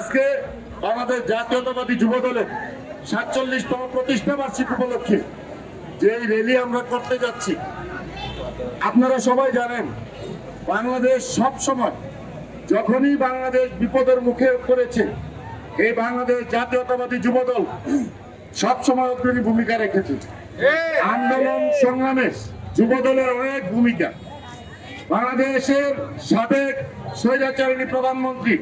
আজকে বাংলাদেশ জাতীয়তাবাদী যুব দলের ৪৭তম প্রতিষ্ঠা বার্ষিকী উপলক্ষে যে র্যালি আমরা করতে যাচ্ছি, আপনারা সবাই জানেন বাংলাদেশ সব সময় যখনই বাংলাদেশ বিপদের মুখে পড়েছে এই বাংলাদেশ জাতীয়তাবাদী যুব দল সবসময় অগ্রণী ভূমিকা রেখেছে। আন্দোলন সংগ্রামে যুব দলের অনেক ভূমিকা। বাংলাদেশের সাবেক স্বৈরাচারিণী প্রধানমন্ত্রী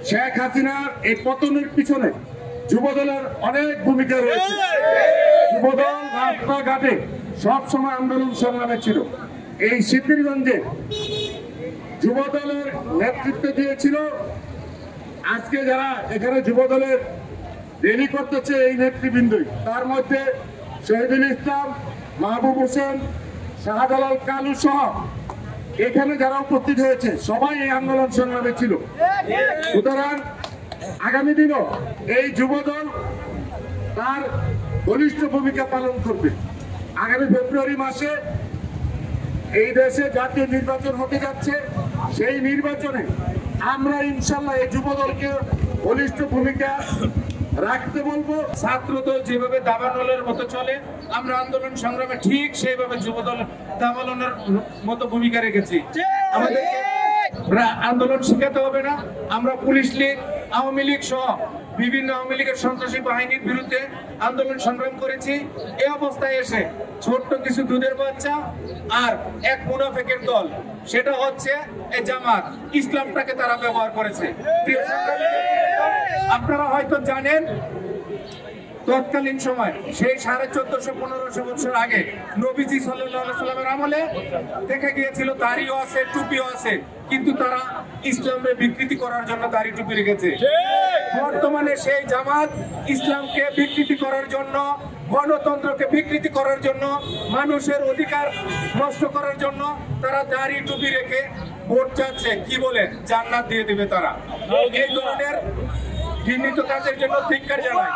শেখ হাসিনার এই পতনের পিছনে যুবদলের অনেক ভূমিকা রয়েছে। যুবদল রাস্তাঘাটে সবসময় আন্দোলন সংগ্রামে ছিল। এই সিদ্ধিরগঞ্জে যুবদলের নেতৃত্ব দিয়েছিল আজকে যারা এখানে যুবদলের র্যালি করতেছে এই নেতৃবৃন্দই, তার মধ্যে শহীদুল ইসলাম, মাহবুব হোসেন, শাহজালাল কালু সহ এখানে যারা উপস্থিত হয়েছে সবাই এই আন্দোলন সংগ্রামে ছিল। সুতরাং আগামী দিনও এই যুবদল তার বলিষ্ঠ ভূমিকা পালন করবে। আগামী ফেব্রুয়ারি মাসে এই দেশে জাতীয় নির্বাচন হতে যাচ্ছে। সেই নির্বাচনে আমরা ইনশাল্লাহ এই যুবদলকে বলিষ্ঠ ভূমিকা রাখতে বলবো। ছাত্রদল যেভাবে দাবানলের মতো চলে, আমরা আন্দোলন সংগ্রামে ঠিক সেইভাবে যুবদল দাবানলের মতো ভূমিকা রেখেছি। আমাদেরকে আন্দোলন শিখাতে হবে না। আমরা পুলিশ লীগ, আওয়ামী লীগ সহ বিভিন্ন আওয়ামী লীগের সন্ত্রাসী বাহিনীর বিরুদ্ধে আন্দোলন সংগ্রাম করেছি। এই অবস্থায় এসে ছোট্ট কিছু দুধের বাচ্চা আর এক মুনাফেকের দল, সেটা হচ্ছে এই জামাত, ইসলামটাকে তারা ব্যবহার করেছে। আপনারা হয়তো জানেন তৎকালীন সময় সেই 1450-1500 বছর আগে নবীজি সাল্লাল্লাহু আলাইহি সাল্লামের আমলে দেখা গিয়েছিল দাড়িও আছে, টুপিও আছে, কিন্তু তারা ইসলামকে বিকৃতি করার জন্য দাড়ি টুপি রেখেছে। বর্তমানে সেই জামাত ইসলামকে বিকৃতি করার জন্য, গণতন্ত্রকে বিকৃতি করার জন্য, মানুষের অধিকার নষ্ট করার জন্য তারা দাড়ি টুপি রেখে ভোট চাচ্ছে। কি বলে? জান্নাত দিয়ে দেবে তারা। এই ধরনের ঘৃণিত কাজের জন্য ধিক্কার জানাই।